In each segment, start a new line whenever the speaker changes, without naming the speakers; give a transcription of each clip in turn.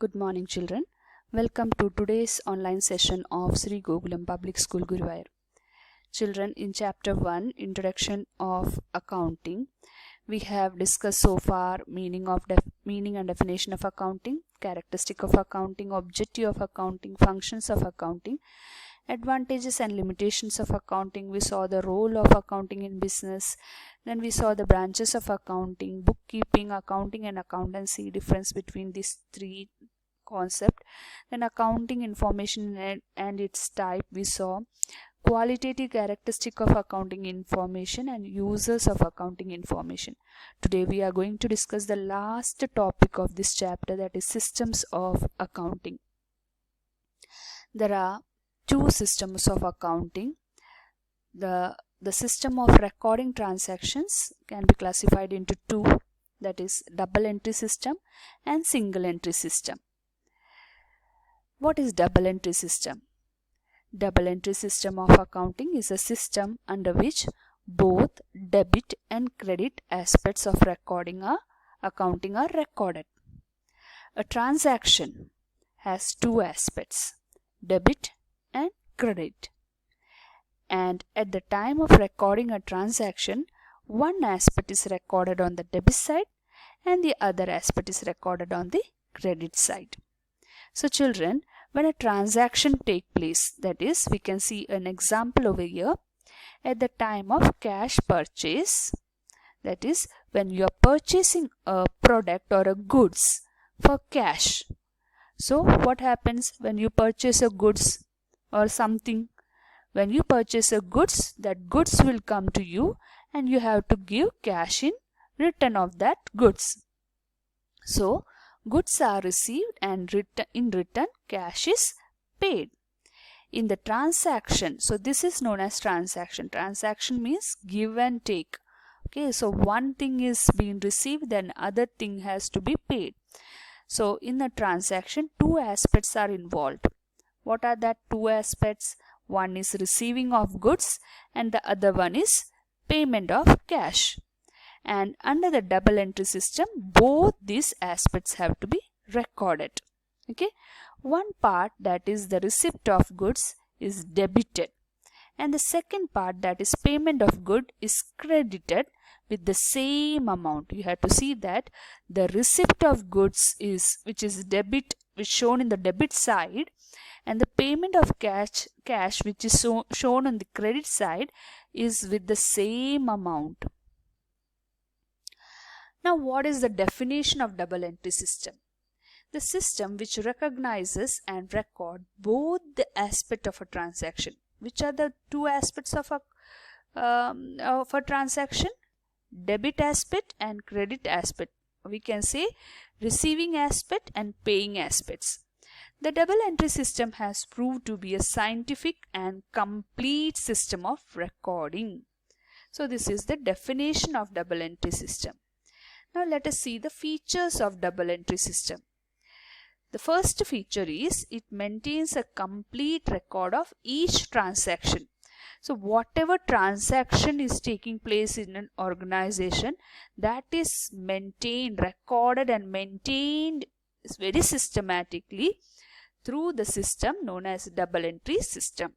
Good morning, children. Welcome to today's online session of Sri Gokulam Public School, Guruvayur. Children, in Chapter 1, Introduction of Accounting, we have discussed so far meaning and definition of accounting, characteristic of accounting, objective of accounting, functions of accounting, advantages and limitations of accounting. We saw the role of accounting in business. Then we saw the branches of accounting, bookkeeping, accounting and accountancy, difference between these three concepts. Then accounting information and its type. We saw qualitative characteristic of accounting information and users of accounting information. Today we are going to discuss the last topic of this chapter, that is systems of accounting. There are two systems of accounting. The system of recording transactions can be classified into two, that is double entry system and single entry system. What is double entry system? Double entry system of accounting is a system under which both debit and credit aspects of accounting are recorded. A transaction has two aspects, debit and credit. And at the time of recording a transaction, one aspect is recorded on the debit side and the other aspect is recorded on the credit side. So children, when a transaction takes place, that is, we can see an example over here, at the time of cash purchase, that is, when you are purchasing a product or a goods for cash. So what happens when you purchase a goods or something? When you purchase a goods, that goods will come to you and you have to give cash in return of that goods. So goods are received and in return cash is paid. In the transaction, so this is known as transaction. Transaction means give and take. Okay, so one thing is being received, then other thing has to be paid. So in the transaction, two aspects are involved. What are that two aspects? One is receiving of goods and the other one is payment of cash. And under the double entry system, both these aspects have to be recorded. Okay, one part, that is the receipt of goods, is debited, and the second part, that is payment of good, is credited with the same amount. You have to see that the receipt of goods which is shown in the debit side, and the payment of cash which is shown on the credit side is with the same amount. Now, what is the definition of double entry system? The system which recognizes and records both the aspect of a transaction. Which are the two aspects of a transaction? Debit aspect and credit aspect. We can say receiving aspect and paying aspects. The double entry system has proved to be a scientific and complete system of recording. So this is the definition of double entry system. Now let us see the features of double entry system. The first feature is it maintains a complete record of each transaction. So whatever transaction is taking place in an organization, that is recorded and maintained very systematically through the system known as double entry system.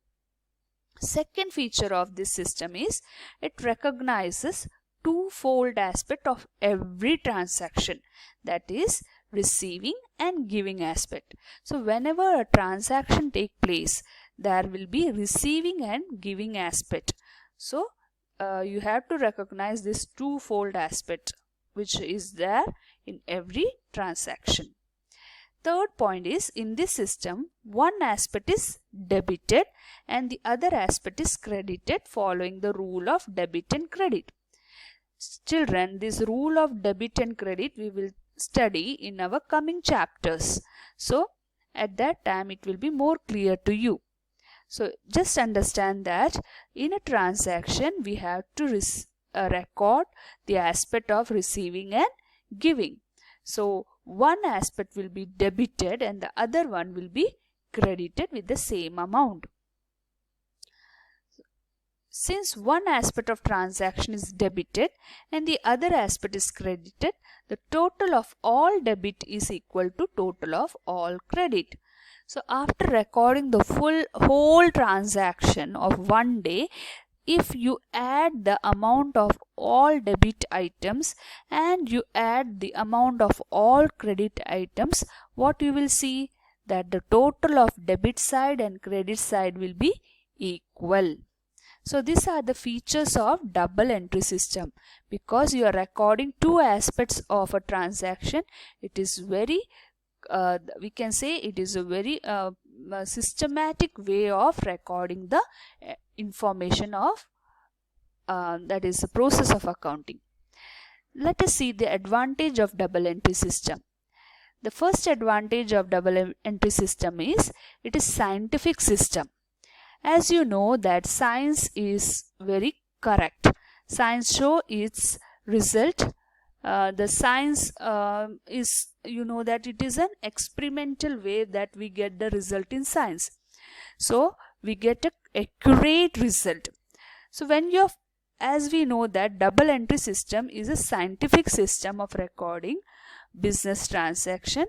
Second feature of this system is it recognizes twofold aspect of every transaction, that is receiving and giving aspect. So whenever a transaction takes place, there will be receiving and giving aspect. So you have to recognize this twofold aspect which is there in every transaction. Third point is, in this system, one aspect is debited and the other aspect is credited following the rule of debit and credit. Children, this rule of debit and credit we will study in our coming chapters. So at that time it will be more clear to you. So just understand that in a transaction we have to record the aspect of receiving and giving. So one aspect will be debited and the other one will be credited with the same amount. since one aspect of transaction is debited and the other aspect is credited, the total of all debit is equal to total of all credit. So after recording the whole transaction of one day, if you add the amount of all debit items and you add the amount of all credit items, what you will see? That the total of debit side and credit side will be equal. So these are the features of double entry system. Because you are recording two aspects of a transaction, it is very we can say it is a very systematic way of recording the information of that is the process of accounting. Let us see the advantage of double entry system. The first advantage of double entry system is it is scientific system. As you know that science is very correct. Science show its result. The science is, you know, that it is an experimental way that we get the result in science. So we get a accurate result. So when you, as we know that double entry system is a scientific system of recording business transaction.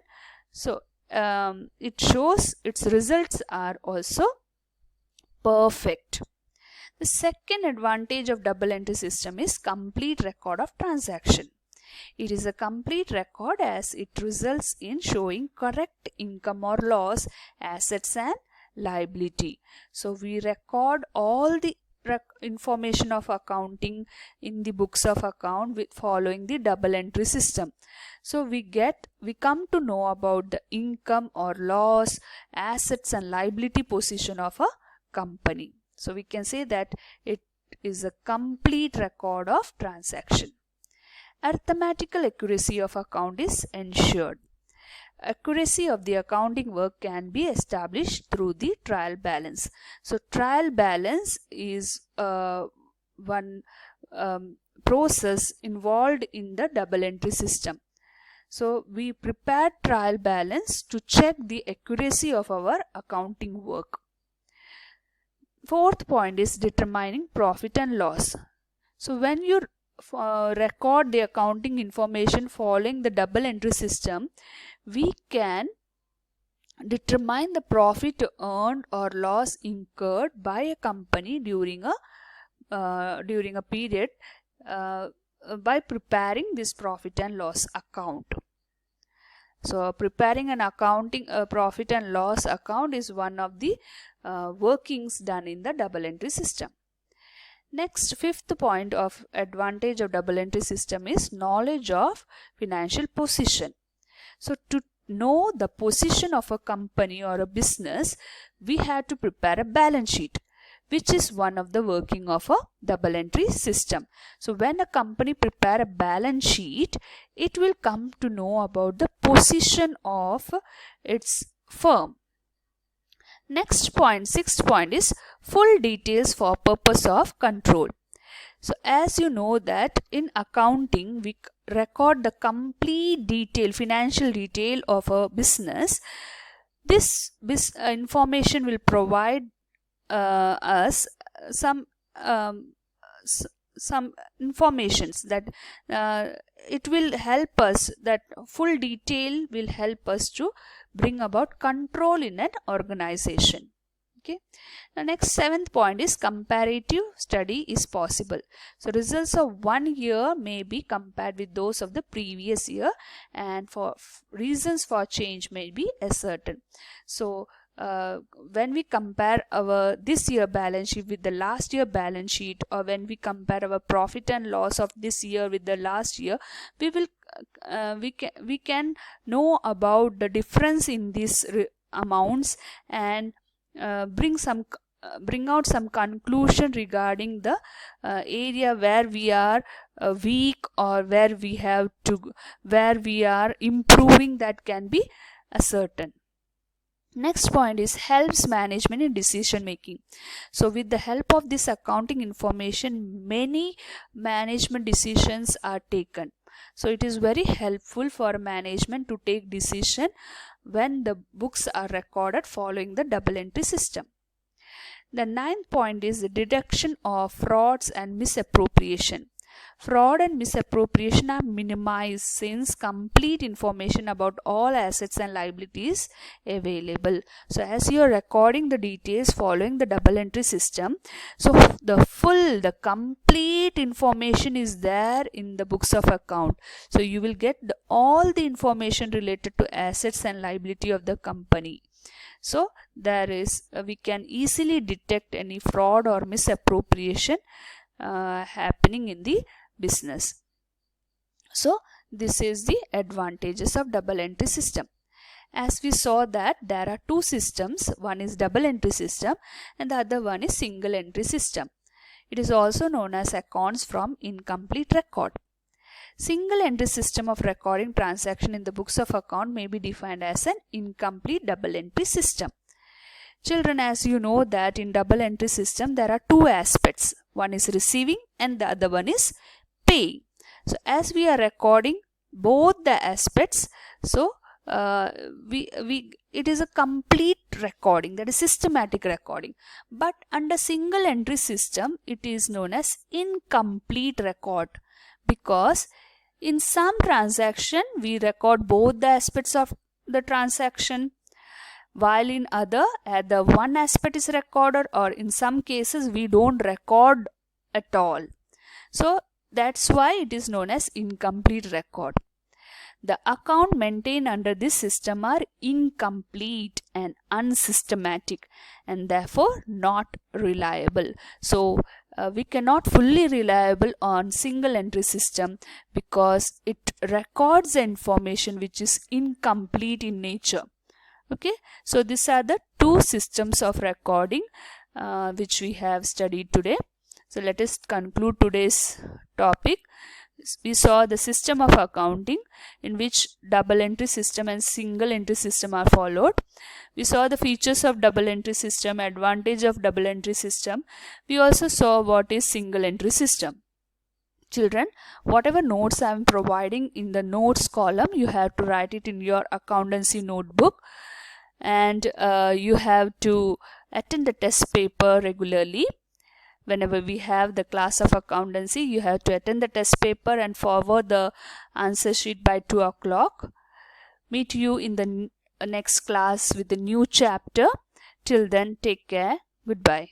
So it shows its results are also perfect. The second advantage of double entry system is complete record of transaction. It is a complete record as it results in showing correct income or loss, assets and liability. So we record all the information of accounting in the books of account with following the double entry system. So we come to know about the income or loss, assets and liability position of a company. So we can say that it is a complete record of transaction. Arithmetical accuracy of account is ensured. Accuracy of the accounting work can be established through the trial balance. So trial balance is one process involved in the double entry system. So we prepare trial balance to check the accuracy of our accounting work. Fourth point is determining profit and loss. So when you record the accounting information following the double entry system, we can determine the profit earned or loss incurred by a company during a period by preparing this profit and loss account. So preparing an accounting profit and loss account is one of the workings done in the double entry system. Next, fifth point of advantage of double entry system is knowledge of financial position. So to know the position of a company or a business, we have to prepare a balance sheet, which is one of the working of a double entry system. So when a company prepare a balance sheet, it will come to know about the position of its firm. Next point, sixth point is full details for purpose of control. So as you know that in accounting we record the complete detail, financial detail of a business. This information will provide us some informations that it will help us, that full detail will help us to bring about control in an organization. Okay. Now next, seventh point is comparative study is possible. So results of 1 year may be compared with those of the previous year, and for reasons for change may be ascertained. So when we compare our this year balance sheet with the last year balance sheet, or when we compare our profit and loss of this year with the last year, we will we can know about the difference in these amounts and bring out some conclusion regarding the area where we are weak, or where we are improving, that can be ascertained. Next point is helps management in decision making. So with the help of this accounting information, many management decisions are taken. So it is very helpful for management to take decision when the books are recorded following the double entry system. The ninth point is the detection of frauds and misappropriation. Fraud and misappropriation are minimized since complete information about all assets and liabilities available. So as you are recording the details following the double entry system, so the complete information is there in the books of account. So you will get all the information related to assets and liability of the company. So there is we can easily detect any fraud or misappropriation happening in the business. So this is the advantages of double entry system. As we saw that there are two systems, one is double entry system and the other one is single entry system. It is also known as accounts from incomplete record. Single entry system of recording transaction in the books of account may be defined as an incomplete double entry system. Children, as you know that in double entry system there are two aspects. One is receiving and the other one is paying. So as we are recording both the aspects, so it is a complete recording, that is systematic recording. But under single entry system it is known as incomplete record, because in some transaction we record both the aspects of the transaction, while in other either one aspect is recorded, or in some cases we don't record at all. So that's why it is known as incomplete record. The account maintained under this system are incomplete and unsystematic and therefore not reliable. So we cannot fully reliable on single entry system because it records the information which is incomplete in nature. Okay, so these are the two systems of recording which we have studied today. So let us conclude today's topic. We saw the system of accounting in which double entry system and single entry system are followed. We saw the features of double entry system, advantage of double entry system. We also saw what is single entry system. Children, whatever notes I am providing in the notes column, you have to write it in your accountancy notebook, and you have to attend the test paper regularly. Whenever we have the class of accountancy, you have to attend the test paper and forward the answer sheet by 2 o'clock. Meet you in the next class with a new chapter. Till then, take care. Goodbye.